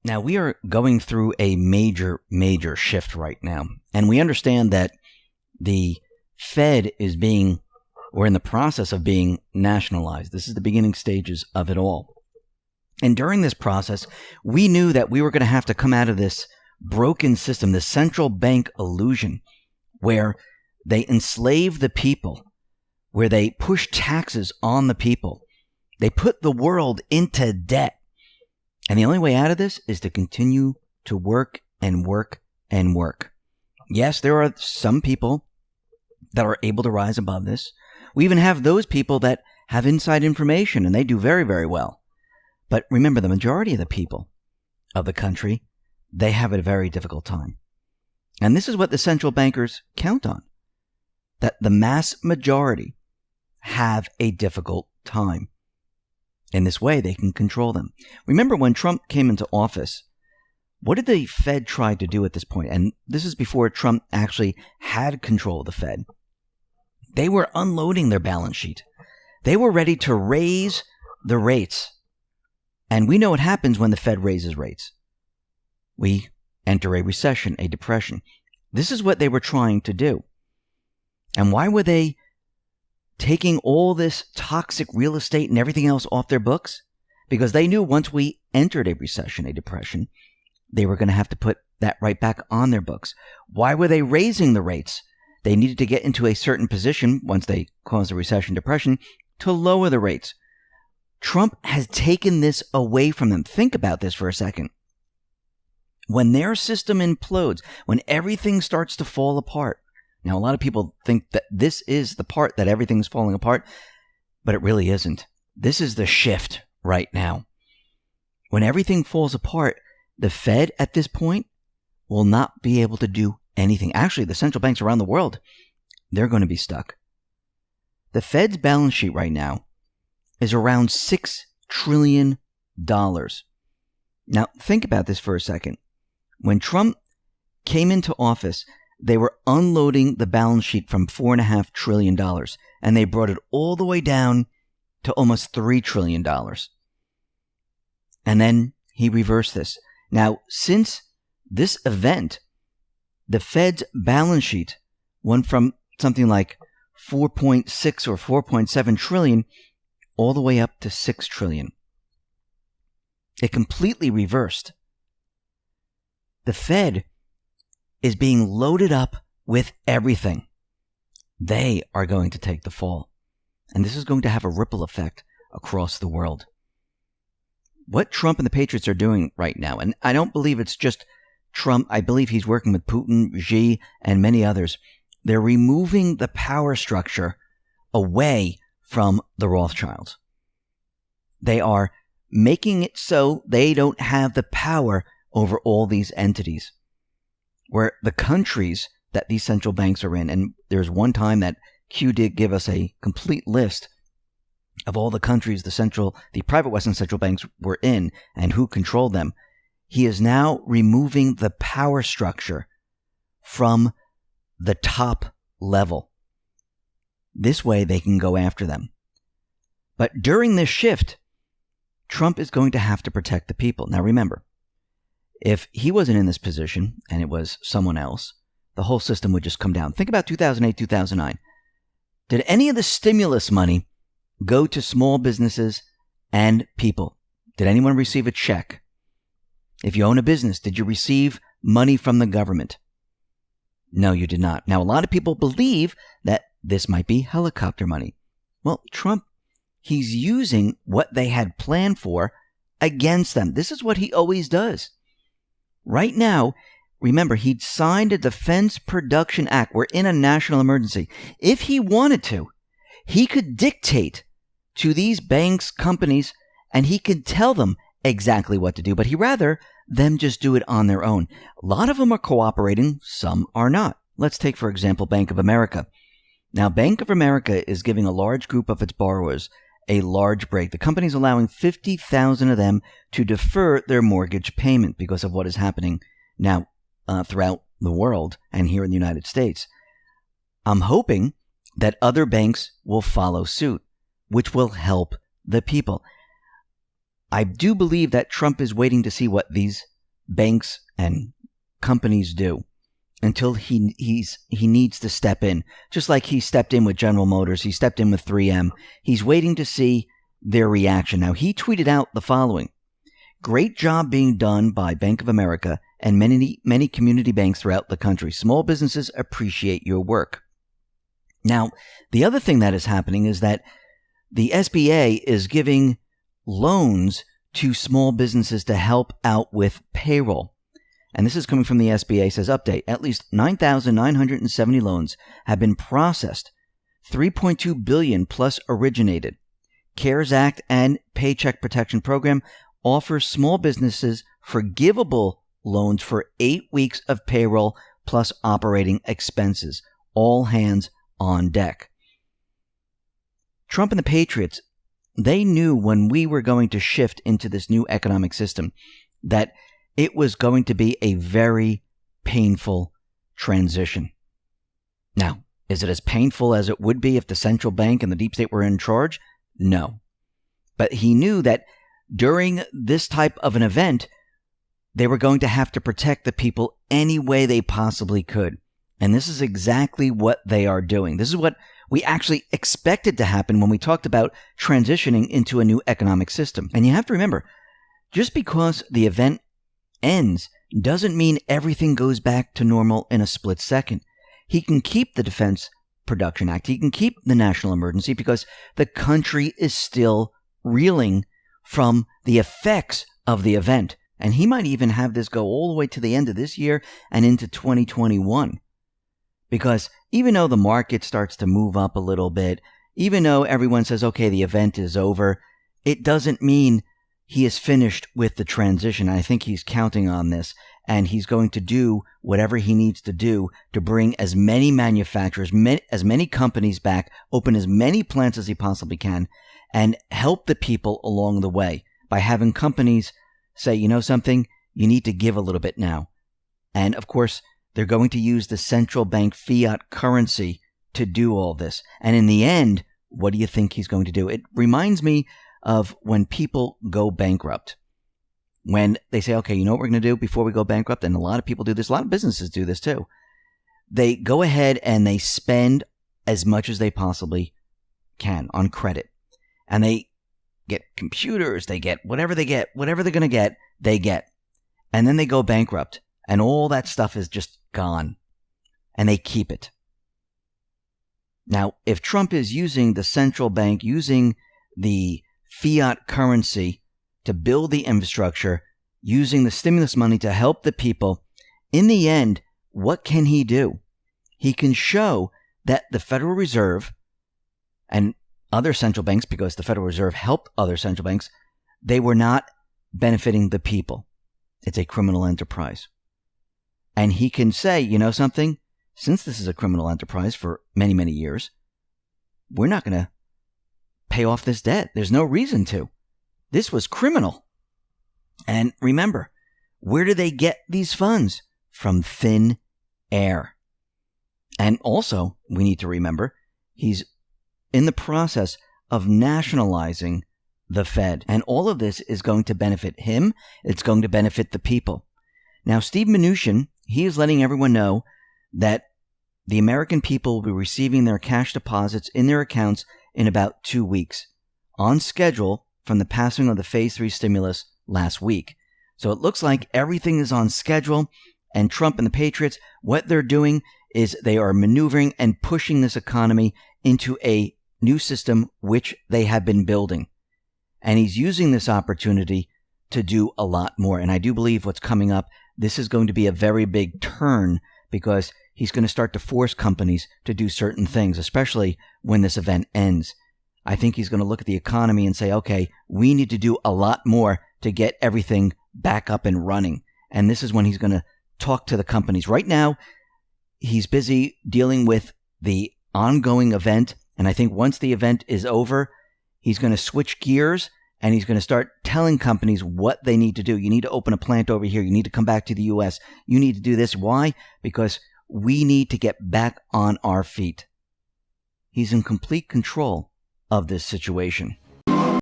Now, we are going through a major, major shift right now. And we understand that the Fed we're in the process of being nationalized. This is the beginning stages of it all. And during this process, we knew that we were going to have to come out of this broken system, this central bank illusion, where they enslave the people, where they push taxes on the people. They put the world into debt. And the only way out of this is to continue to work and work and work. Yes, there are some people that are able to rise above this. We even have those people that have inside information, and they do very, very well. But remember, the majority of the people of the country, they have a very difficult time. And this is what the central bankers count on, that the mass majority have a difficult time. In this way, they can control them. Remember when Trump came into office, what did the Fed try to do at this point? And this is before Trump actually had control of the Fed. They were unloading their balance sheet. They were ready to raise the rates. And we know what happens when the Fed raises rates. We enter a recession, a depression. This is what they were trying to do. And why were they taking all this toxic real estate and everything else off their books? Because they knew once we entered a recession, a depression, they were going to have to put that right back on their books. Why were they raising the rates? They needed to get into a certain position once they caused a recession, depression, to lower the rates. Trump has taken this away from them. Think about this for a second. When their system implodes, when everything starts to fall apart, now, a lot of people think that this is the part that everything's falling apart, but it really isn't. This is the shift right now. When everything falls apart, the Fed at this point will not be able to do anything. Actually, the central banks around the world, they're going to be stuck. The Fed's balance sheet right now is around $6 trillion. Now, think about this for a second. When Trump came into office, they were unloading the balance sheet from $4.5 trillion, and they brought it all the way down to almost $3 trillion. And then he reversed this. Now, since this event, the Fed's balance sheet went from something like 4.6 or 4.7 trillion all the way up to 6 trillion. It completely reversed. The Fed is being loaded up with everything. They are going to take the fall. And this is going to have a ripple effect across the world. What Trump and the patriots are doing right now, and I don't believe it's just Trump, I believe he's working with Putin, Xi, and many others. They're removing the power structure away from the Rothschilds. They are making it so they don't have the power over all these entities. Where the countries that these central banks are in, and there's one time that Q did give us a complete list of all the countries the private Western central banks were in and who controlled them. He is now removing the power structure from the top level. This way they can go after them. But during this shift, Trump is going to have to protect the people. Now remember, if he wasn't in this position and it was someone else, the whole system would just come down. Think about 2008, 2009. Did any of the stimulus money go to small businesses and people? Did anyone receive a check? If you own a business, did you receive money from the government? No, you did not. Now, a lot of people believe that this might be helicopter money. Well, Trump, he's using what they had planned for against them. This is what he always does. Right now, remember, he'd signed a Defense Production Act. We're in a national emergency. If he wanted to, he could dictate to these banks, companies, and he could tell them exactly what to do, but he'd rather them just do it on their own. A lot of them are cooperating, some are not. Let's take, for example, Bank of America. Now, Bank of America is giving a large group of its borrowers a large break. The company's allowing 50,000 of them to defer their mortgage payment because of what is happening now throughout the world and here in the United States. I'm hoping that other banks will follow suit, which will help the people. I do believe that Trump is waiting to see what these banks and companies do until he needs to step in. Just like he stepped in with General Motors, he stepped in with 3M. He's waiting to see their reaction. Now, he tweeted out the following: "Great job being done by Bank of America and many community banks throughout the country. Small businesses appreciate your work." Now, the other thing that is happening is that the SBA is giving loans to small businesses to help out with payroll. And this is coming from the SBA. Says, update, at least 9,970 loans have been processed, 3.2 billion plus originated. CARES Act and Paycheck Protection Program offers small businesses forgivable loans for 8 weeks of payroll plus operating expenses. All hands on deck. Trump and the Patriots, they knew when we were going to shift into this new economic system that it was going to be a very painful transition. Now, is it as painful as it would be if the central bank and the deep state were in charge? No. But he knew that during this type of an event, they were going to have to protect the people any way they possibly could. And this is exactly what they are doing. This is what we actually expected to happen when we talked about transitioning into a new economic system. And you have to remember, just because the event ends doesn't mean everything goes back to normal in a split second. He can keep the Defense Production Act. He can keep the national emergency because the country is still reeling from the effects of the event. And he might even have this go all the way to the end of this year and into 2021. Because even though the market starts to move up a little bit, even though everyone says, okay, the event is over, it doesn't mean he is finished with the transition. I think he's counting on this, and he's going to do whatever he needs to do to bring as many manufacturers, as many companies back, open as many plants as he possibly can, and help the people along the way by having companies say, you know something, you need to give a little bit now. And of course, they're going to use the central bank fiat currency to do all this. And in the end, what do you think he's going to do? It reminds me of when people go bankrupt. When they say, okay, you know what we're going to do before we go bankrupt? And a lot of people do this. A lot of businesses do this too. They go ahead and they spend as much as they possibly can on credit. And they get computers, they get, whatever they're going to get, they get. And then they go bankrupt. And all that stuff is just gone. And they keep it. Now, if Trump is using the central bank, using the fiat currency to build the infrastructure, using the stimulus money to help the people, in the end, what can he do? He can show that the Federal Reserve and other central banks, because the Federal Reserve helped other central banks, they were not benefiting the people. It's a criminal enterprise. And he can say, you know something? Since this is a criminal enterprise for many, many years, we're not going to pay off this debt. There's no reason to. This was criminal. And remember, where do they get these funds? From thin air. And also, we need to remember, he's in the process of nationalizing the Fed. And all of this is going to benefit him. It's going to benefit the people. Now, Steve Mnuchin, he is letting everyone know that the American people will be receiving their cash deposits in their accounts in about 2 weeks, on schedule from the passing of the Phase 3 stimulus last week. So it looks like everything is on schedule, and Trump and the Patriots, what they're doing is they are maneuvering and pushing this economy into a new system which they have been building. And he's using this opportunity to do a lot more. And I do believe what's coming up, this is going to be a very big turn, because he's going to start to force companies to do certain things, especially when this event ends. I think he's going to look at the economy and say, okay, we need to do a lot more to get everything back up and running. And this is when he's going to talk to the companies. Right now, he's busy dealing with the ongoing event. And I think once the event is over, he's going to switch gears and he's going to start telling companies what they need to do. You need to open a plant over here. You need to come back to the U.S. You need to do this. Why? Because we need to get back on our feet. He's in complete control of this situation.